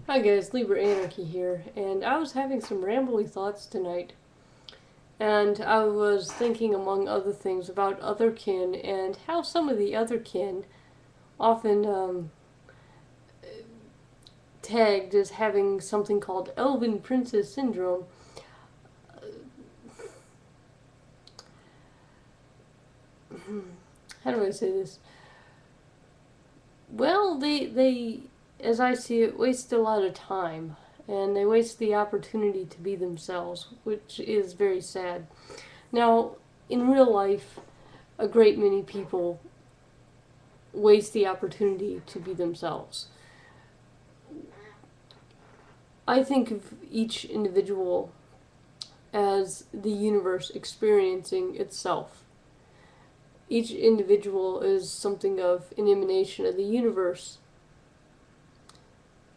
Hi guys, LiberAnarchy here, and I was having some rambly thoughts tonight, and I was thinking, among other things, about otherkin and how some of the otherkin often tagged as having something called Elven Princess Syndrome. How do I say this? Well, they, as I see it, waste a lot of time, and they waste the opportunity to be themselves, which is very sad. Now, in real life, a great many people waste the opportunity to be themselves. I think of each individual as the universe experiencing itself. Each individual is something of an emanation of the universe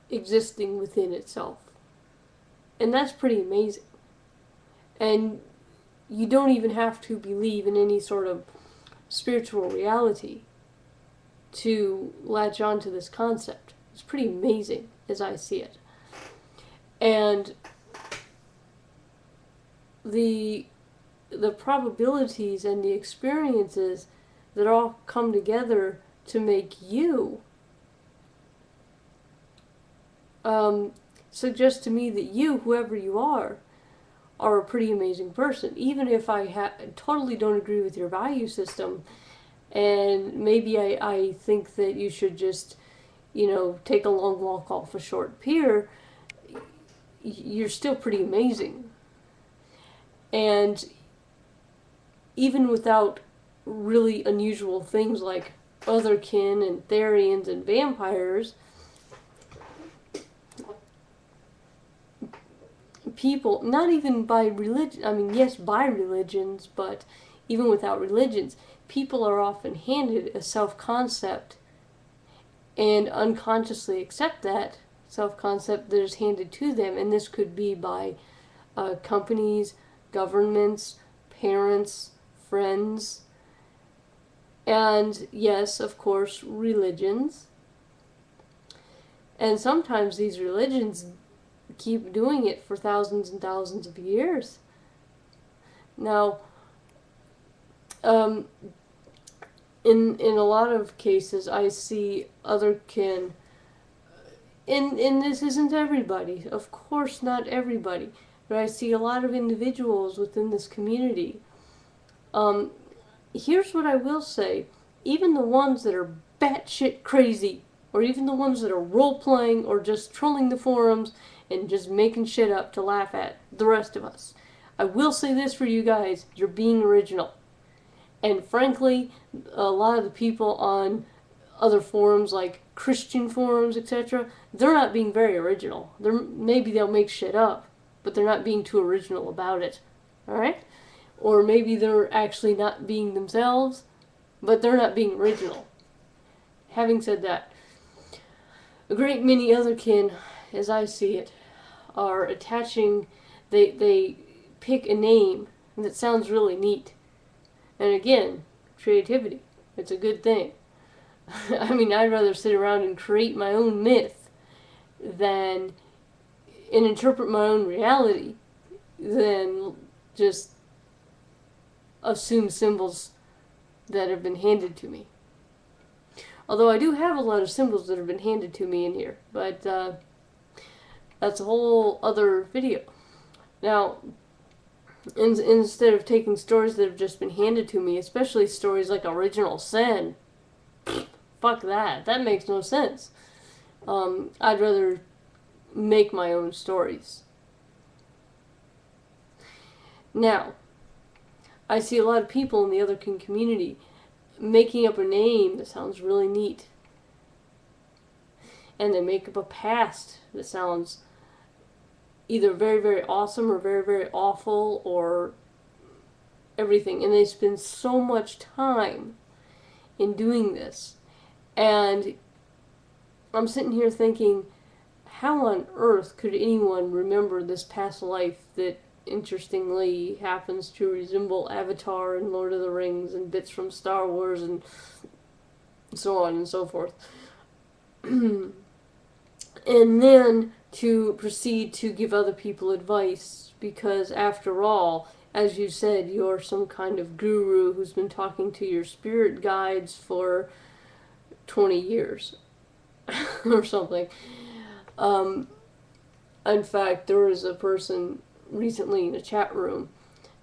existing within itself. And that's pretty amazing. And you don't even have to believe in any sort of spiritual reality to latch on to this concept. It's pretty amazing as I see it. And the probabilities and the experiences that all come together to make you suggest to me that you, whoever you are a pretty amazing person. Even if I totally don't agree with your value system, and maybe I think that you should just, take a long walk off a short pier, you're still pretty amazing. And even without really unusual things like otherkin and Therians and vampires, people, not even by religion, I mean, yes, by religions, but even without religions, people are often handed a self-concept and unconsciously accept that self-concept that is handed to them, and this could be by companies, governments, parents, friends, and yes, of course, religions. And sometimes these religions keep doing it for thousands and thousands of years. Now, in a lot of cases, I see otherkin, and this isn't everybody, of course not everybody, but I see a lot of individuals within this community. Here's what I will say: even the ones that are batshit crazy, or even the ones that are role-playing or just trolling the forums and just making shit up to laugh at the rest of us, I will say this for you guys: you're being original. And frankly, a lot of the people on other forums, like Christian forums, etc., they're not being very original. Maybe they'll make shit up, but they're not being too original about it. Alright? Or maybe they're actually not being themselves, but they're not being original. Having said that, a great many otherkin, as I see it, are attaching, they pick a name that sounds really neat. And again, creativity. It's a good thing. I mean, I'd rather sit around and create my own myth and interpret my own reality than just assume symbols that have been handed to me. Although I do have a lot of symbols that have been handed to me in here, but that's a whole other video. Now, instead of taking stories that have just been handed to me, especially stories like Original Sin, fuck that. That makes no sense. I'd rather make my own stories. Now, I see a lot of people in the otherkin community making up a name that sounds really neat. And they make up a past that sounds either very, very awesome or very, very awful or everything. And they spend so much time in doing this. And I'm sitting here thinking, how on earth could anyone remember this past life that interestingly happens to resemble Avatar and Lord of the Rings and bits from Star Wars and so on and so forth? and then to proceed to give other people advice, because after all, as you said, you're some kind of guru who's been talking to your spirit guides for 20 years or something. In fact, there was a person recently in a chat room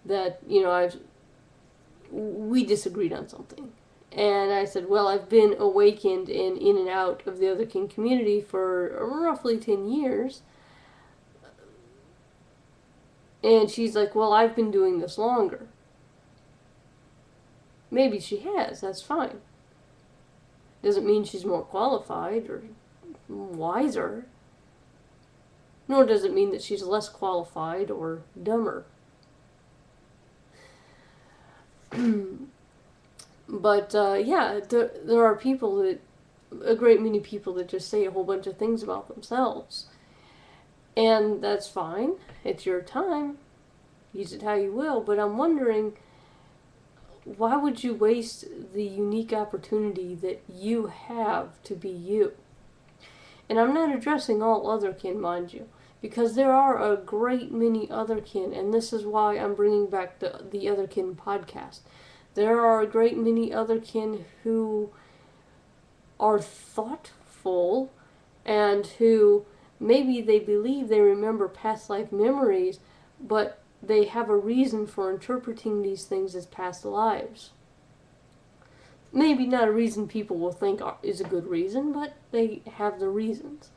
that, we disagreed on something. And I said, well, I've been awakened and in and out of the Otherkin community for roughly 10 years. And she's like, well, I've been doing this longer. Maybe she has, that's fine. Doesn't mean she's more qualified or wiser. Nor does it mean that she's less qualified or dumber. But, yeah, there are people that, a great many people that just say a whole bunch of things about themselves. And that's fine. It's your time. Use it how you will. But I'm wondering, why would you waste the unique opportunity that you have to be you? And I'm not addressing all otherkin, mind you, because there are a great many otherkin, and this is why I'm bringing back the Otherkin podcast. There are a great many otherkin who are thoughtful and who maybe they believe they remember past life memories, but they have a reason for interpreting these things as past lives. Maybe not a reason people will think is a good reason, but they have the reasons.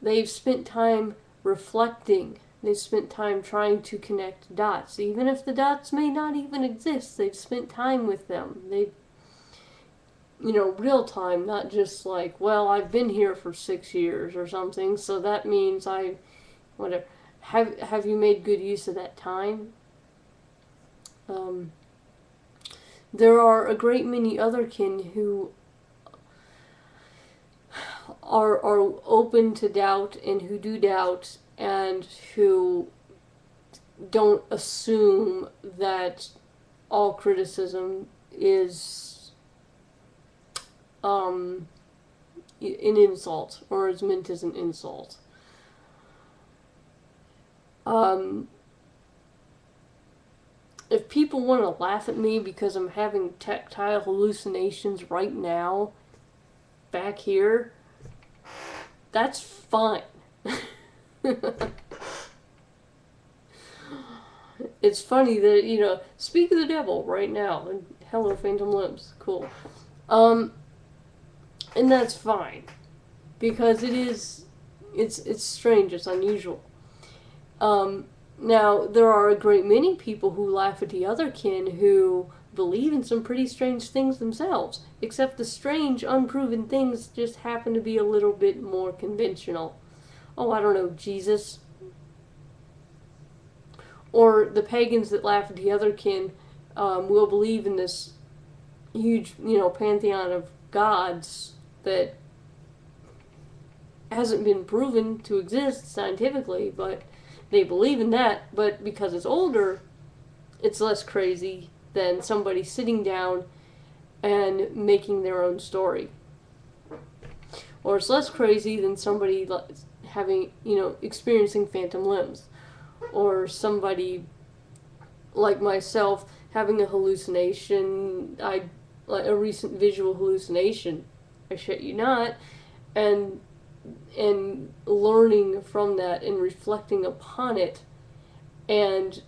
They've spent time reflecting. They've spent time trying to connect dots. Even if the dots may not even exist, they've spent time with them. They've, real time, not just like, well, I've been here for 6 years or something, so that means whatever. Have you made good use of that time? There are a great many otherkin who are open to doubt and who do doubt and who don't assume that all criticism is an insult or is meant as an insult. If people want to laugh at me because I'm having tactile hallucinations right now, back here, that's fine. It's funny that, speak of the devil right now, and hello, phantom limbs, cool. And that's fine, because it's strange, it's unusual. Now, there are a great many people who laugh at the otherkin who believe in some pretty strange things themselves, except the strange, unproven things just happen to be a little bit more conventional. Oh, I don't know, Jesus. Or the pagans that laugh at the otherkin will believe in this huge, pantheon of gods that hasn't been proven to exist scientifically, but they believe in that. But because it's older, it's less crazy than somebody sitting down and making their own story. Or it's less crazy than somebody having, experiencing phantom limbs. Or somebody like myself having a hallucination, like a recent visual hallucination, I shit you not, and learning from that and reflecting upon it and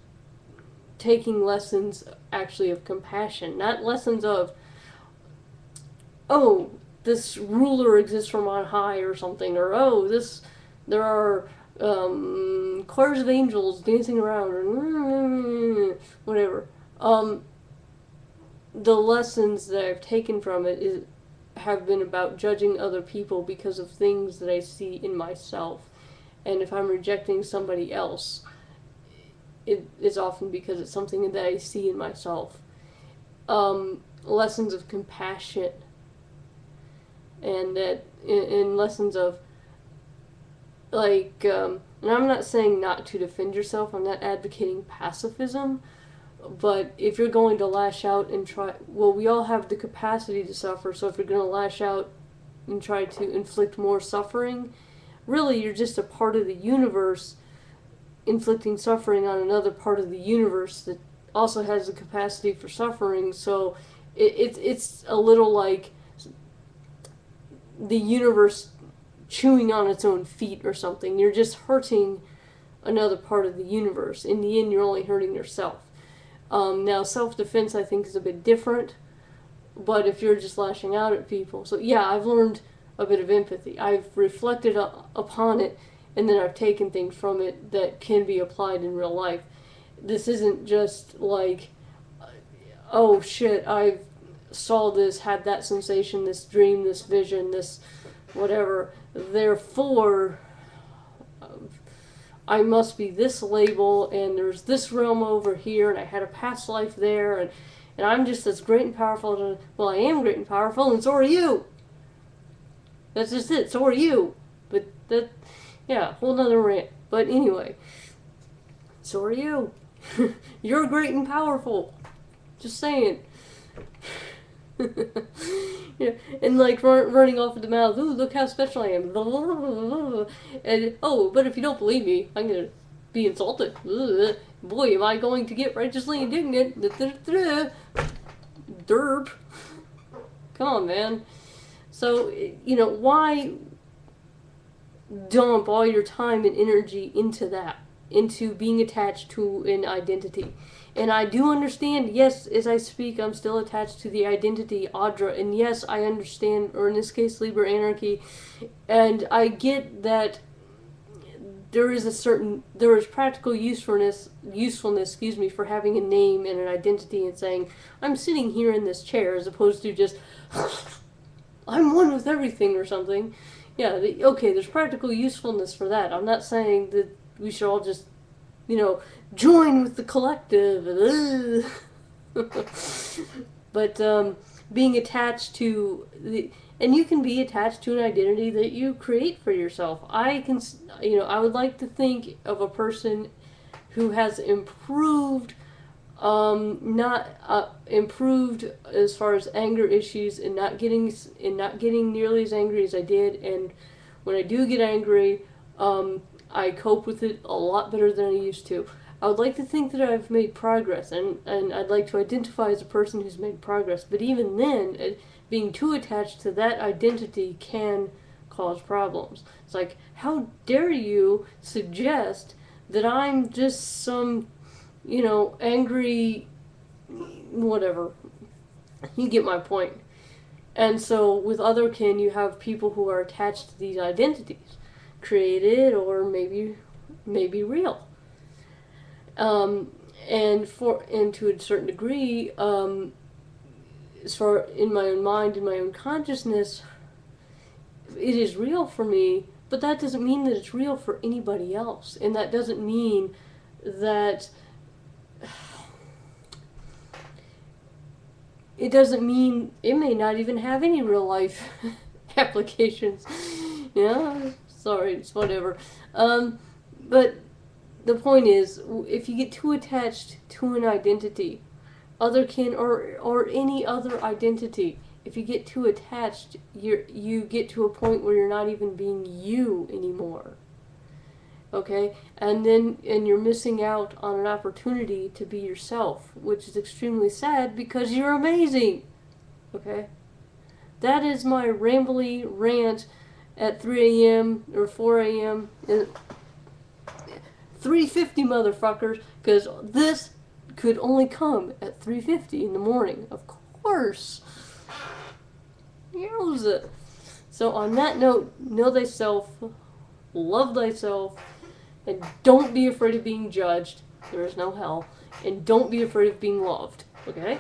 taking lessons actually of compassion, not lessons of, oh, this ruler exists from on high or something, or oh, there are choirs of angels dancing around, or whatever. The lessons that I've taken from it have been about judging other people because of things that I see in myself. And if I'm rejecting somebody else, it is often because it's something that I see in myself. Lessons of compassion. And lessons of, and I'm not saying not to defend yourself, I'm not advocating pacifism, but if you're going to lash out and we all have the capacity to suffer, so if you're going to lash out and try to inflict more suffering, really you're just a part of the universe inflicting suffering on another part of the universe that also has the capacity for suffering. So it's a little like the universe chewing on its own feet or something. You're just hurting another part of the universe. In the end, you're only hurting yourself. Now, self-defense, I think, is a bit different, but if you're just lashing out at people. So, yeah, I've learned a bit of empathy. I've reflected upon it, and then I've taken things from it that can be applied in real life. This isn't just like, oh shit, I saw this, had that sensation, this dream, this vision, this whatever. Therefore, I must be this label, and there's this realm over here, and I had a past life there, and I'm just as great and powerful. Well, I am great and powerful, and so are you. That's just it. So are you. But that, yeah, whole nother rant. But anyway, so are you. You're great and powerful. Just saying. Yeah, and like running off at the mouth. Ooh, look how special I am. And oh, but if you don't believe me, I'm gonna be insulted. Boy, am I going to get righteously indignant. Derp. Come on, man. So, you know, why dump all your time and energy into that? Into being attached to an identity. And I do understand, yes, as I speak, I'm still attached to the identity Audra, and yes, I understand, or in this case, LiberAnarchy, and I get that there is practical usefulness, for having a name and an identity and saying, I'm sitting here in this chair, as opposed to just, I'm one with everything or something. Yeah, okay, there's practical usefulness for that. I'm not saying that we should all just, you know, join with the collective. But being attached to and you can be attached to an identity that you create for yourself. I would like to think of a person who has improved, not improved as far as anger issues, and not getting nearly as angry as I did. And when I do get angry, I cope with it a lot better than I used to. I would like to think that I've made progress, and I'd like to identify as a person who's made progress. But even then, being too attached to that identity can cause problems. It's like, how dare you suggest that I'm just some, you know, angry, whatever. You get my point. And so with other kin, you have people who are attached to these identities, created or maybe real. And to a certain degree, as far in my own mind, in my own consciousness, it is real for me, but that doesn't mean that it's real for anybody else. And that doesn't mean that it may not even have any real life applications. Yeah, sorry, it's whatever. But the point is, if you get too attached to an identity, other kin or any other identity, if you get too attached, you get to a point where you're not even being you anymore. Okay? And you're missing out on an opportunity to be yourself, which is extremely sad because you're amazing. Okay? That is my rambly rant at 3 a.m. or 4 a.m. 3:50, motherfuckers, because this could only come at 3:50 in the morning. Of course. Yowza. So on that note, know thyself, love thyself, and don't be afraid of being judged. There is no hell. And don't be afraid of being loved. Okay?